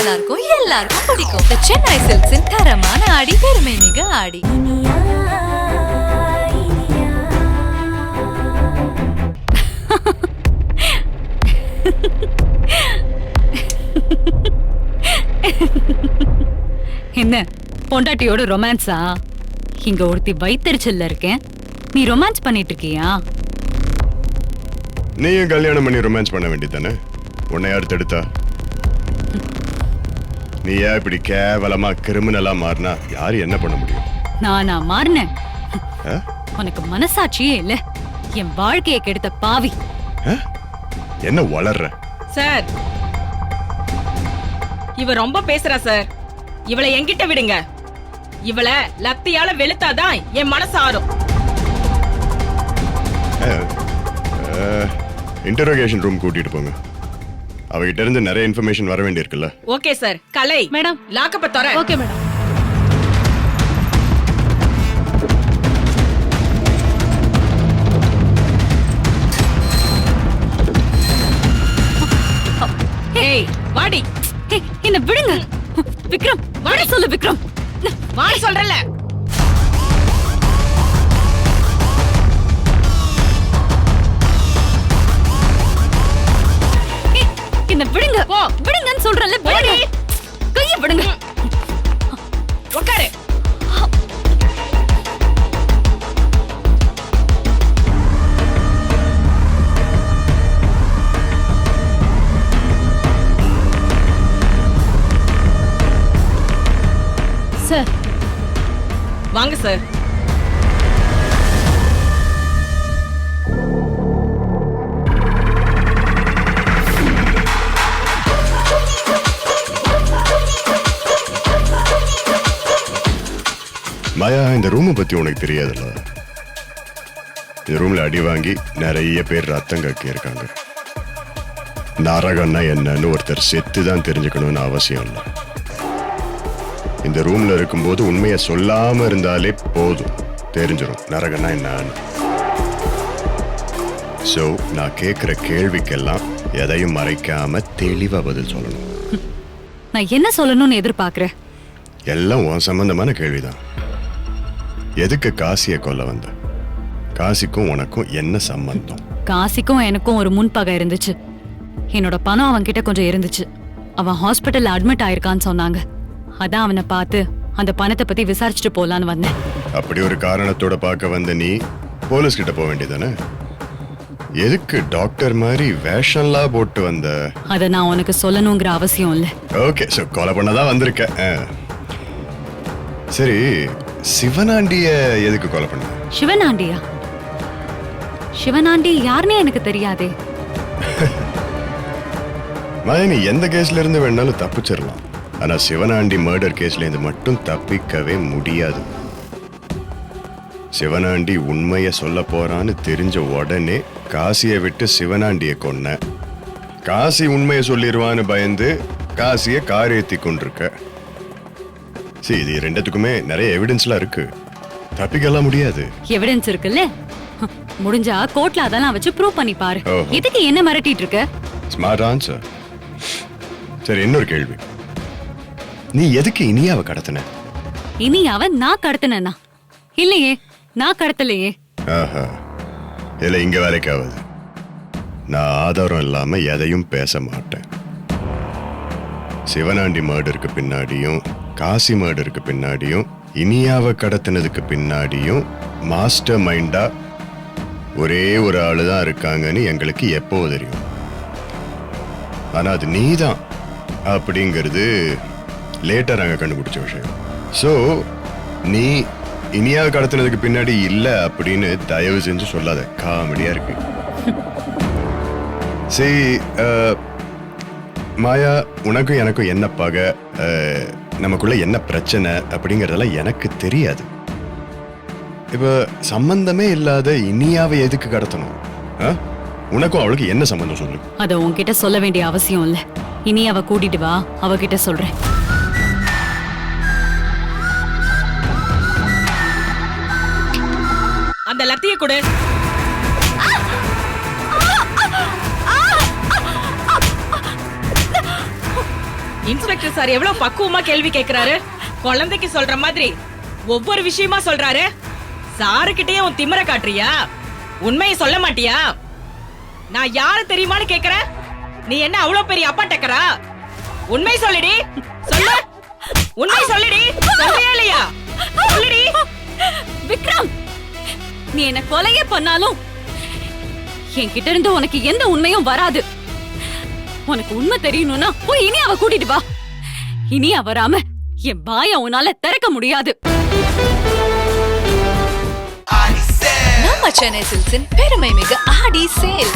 நல்லா இருக்கும், எல்லாருக்கும் பிடிக்கும். The Chennai Silks தரமான ஆடி, பெருமை மிக ஆடி. என்ன பொண்டாட்டியோட ரொமான்ஸா? இங்க ஒருத்தி வயித்தறிச்சல்ல இருக்கேன், நீ ரொமான்ஸ் பண்ணிட்டு இருக்கியா? நீயும் கல்யாணம் பண்ணி ரொமான்ஸ் பண்ண வேண்டியதானே? உன்னை யார் தடுத்தா? நீ ஏன் இப்படி கேவலமா கிரிமினலா மாறினா யாரு என்ன பண்ண முடியும்? நானா மாறினேன்? உனக்கு மனசாட்சியே இல்ல, என் வாழ்க்கையை கெடுத்த பாவி. என்ன வளர்ற? சார், இவ ரொம்ப பேசுறா சார். இவளை என்கிட்ட விடுங்க. இவளை லத்தியால வெளுத்தாதான் என் மனசு ஆறும். இன்டரோகேஷன் ரூம் கூட்டிட்டு போங்க. அவகிட்ட இருந்து நிறைய இன்ஃபர்மேஷன் வர வேண்டியிருக்குல்ல. Okay sir. கலை மேடம், லாக்கப்ப தர. Okay madam. ஏய் வாடி. என்ன விடுங்க விக்ரம். வாடி சொல்லு விக்ரம். வாடி சொல்றல. என்ன விடுங்க. விடுங்கன்னு சொல்றேன்ல. விடுங்க. கைய விடுங்க. உட்காரு. சார் வாங்க சார். மாயா, இந்த ரூமை பத்தி உனக்கு தெரியாதுல்ல? இந்த ரூம்ல அடி வாங்கி நிறைய பேர் ரத்தம் கக்கி இருக்காங்க. நரகம்னா என்னன்னு ஒருத்தர் செத்து தான் தெரிஞ்சுக்கணும்னு அவசியம் இல்லை. இந்த ரூம்ல இருக்கும்போது உண்மையை சொல்லாம இருந்தாலே போதும், தெரிஞ்சிடும் நரகம்னா என்னன்னு. சோ நான் கேட்கிற கேள்விக்கெல்லாம் எதையும் மறைக்காம தெளிவா பதில் சொல்லணும். நான் என்ன சொல்லணும்னு எதிர்பார்க்கிறேன்? எல்லாம் உன் சம்பந்தமான கேள்விதான். எதுக்கு காசியை கொல்ல வந்த? காசிக்கும் உனக்கும் என்ன சம்பந்தம்? காசிக்கும் எனக்கும் ஒரு முன்பகை இருந்துச்சு. என்னோட பணம் அவன் கிட்ட கொஞ்சம் இருந்துச்சு. அவன் ஹாஸ்பிட்டல்ல அட்மிட் ஆயிருக்கான்னு சொன்னாங்க. அதான் அவனை பார்த்து அந்த பணத்தை பத்தி விசாரிச்சுட்டு போலான்னு வந்தேன். அப்படி ஒரு காரணத்தோட பார்க்க வந்த நீ போலீஸ் கிட்ட போக வேண்டியதானே? எதுக்கு டாக்டர் மாதிரி வேஷம்லாம் போட்டு வந்த? அத நான் உனக்கு சொல்லணுங்கிற அவசியம் இல்ல. ஓகே, சோ கொலை பண்ணதான் வந்திருக்க. சரி, சிவனாண்டிய எதுக்கு கொலை பண்ண? சிவனாண்டியா? சிவனாண்டி யாருன்னே எனக்கு தெரியாதே. மாயா, நீ எந்த கேஸ்ல இருந்து வேணாலும் தப்பிச்சிடலாம். ஆனா சிவனாண்டி மர்டர் கேஸ்ல இருந்து மட்டும் தப்பிக்கவே முடியாது. சிவனாண்டி உண்மைய சொல்ல போறான்னு தெரிஞ்ச உடனே காசியை விட்டு சிவனாண்டிய கொன்ன. காசி உண்மையை சொல்லிடுவான்னு பயந்து காசிய காரியத்தி கொண்டிருக்க. சரி, இது ரெண்டுத்துக்குமே நிறைய எவிடன்ஸ்லாம் இருக்கு, தப்பிக்கலாம் முடியாது. எவிடன்ஸ் இருக்குல்ல, முடிஞ்சா கோர்ட்ல அதெல்லாம் வச்சு ப்ரூவ் பண்ணி பாரு. இதுக்கு என்ன மிரட்டிட்டு இருக்க? Smart answer. சரி, இன்னொரு கேள்வி. நீ எதுக்கு இனியாவை கடத்தின? இனியாவை நான் கடத்தினா? இல்லையே, நான் கடத்தலையே. ஆஹா, இல்ல இங்க வேலைக்காவது. நான் ஆதாரம் இல்லாம எதையும் பேச மாட்டேன். சிவனாண்டி மர்டருக்கு பின்னாடியும் காசி மர்டருக்கு பின்னாடியும் இனியாவை கடத்தினதுக்கு பின்னாடியும் மாஸ்டர் மைண்டா ஒரே ஒரு ஆளுதான் இருக்காங்கன்னு எங்களுக்கு எப்போ தெரியும். ஆனா அது நீதான் அப்படிங்கிறது லேட்டா நாங்க கண்டுபிடிச்ச விஷயம். சோ நீ இனியாவை கடத்தினதுக்கு பின்னாடி இல்ல அப்படின்னு தயவு செஞ்சு சொல்லாத, காமெடியா இருக்கு. சரி, மாயா, உனக்கும் எனக்கும் என்ன பகை, நமக்குள்ள என்ன பிரச்சனை அப்படிங்கறதெல்லாம் எனக்கு தெரியாது. இப்ப சம்பந்தமே இல்லாத இனியாவை எதுக்கு கடத்தணும்? உனக்கும் அவளுக்கு என்ன சம்பந்தம் சொல்லு? அத உன்கிட்ட சொல்ல வேண்டிய அவசியம் இல்ல. இனி அவ கூட்டிட்டு வா, அவகிட்ட சொல்றேன். அந்த லத்திய கொடு. இன்ஸ்பெக்டர் சார் எவ்வளவு பக்குவமா கேள்வி கேக்குறாரு. குழந்தைக்கு சொல்ற மாதிரி ஒவ்வொரு விஷயமா சொல்றாரு. சாருக்கிட்டயே உன் திமிர காட்டுறியா? உண்மையை சொல்ல மாட்டியா? நான் யாரு தெரியுமான்னு கேக்குறேன். நீ என்ன அவ்வளவு பெரிய அப்பா டக்கரா? உண்மை சொல்லுடி. சொல்லு. உண்மை சொல்லுடி. சொல்றியா இல்லையா? சொல்லுடி. விக்ரம், நீ என்ன கொலையே பண்ணாலும் என்கிட்ட இருந்து உனக்கு எந்த உண்மையும் வராது. உனக்கு உண்மை தெரியணும்னா போய் இனியாவை கூட்டிட்டு வா. இனியா வராம என் பாய உன்னால திறக்க முடியாது. நம்ம சென்னை சில்க்ஸின் பெருமை மிகு ஆடி சேல்.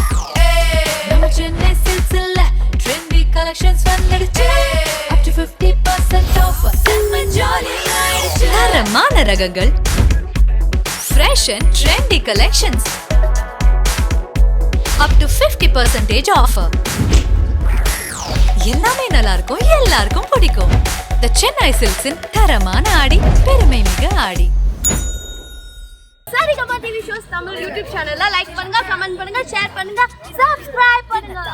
நம்ம சென்னை சில்க்ஸ்ல ட்ரெண்டி கலெக்ஷன்ஸ் வந்துடுச்சு. up to 50% off. செம்ம ஜாலி ஆயிடுச்சு. தரமான ரகங்கள், fresh and trendy collections. up to 50% offer. எல்லாமே நல்லா இருக்கும், எல்லாருக்கும் பிடிக்கும். The சென்னை சில்க்ஸின் தரமான ஆடி, பெருமை மிகு ஆடி. Saregama TV shows Tamil YouTube சேனல்ல லைக் பண்ணுங்க, கமெண்ட் பண்ணுங்க, ஷேர் பண்ணுங்க, சப்ஸ்கிரைப் பண்ணுங்க.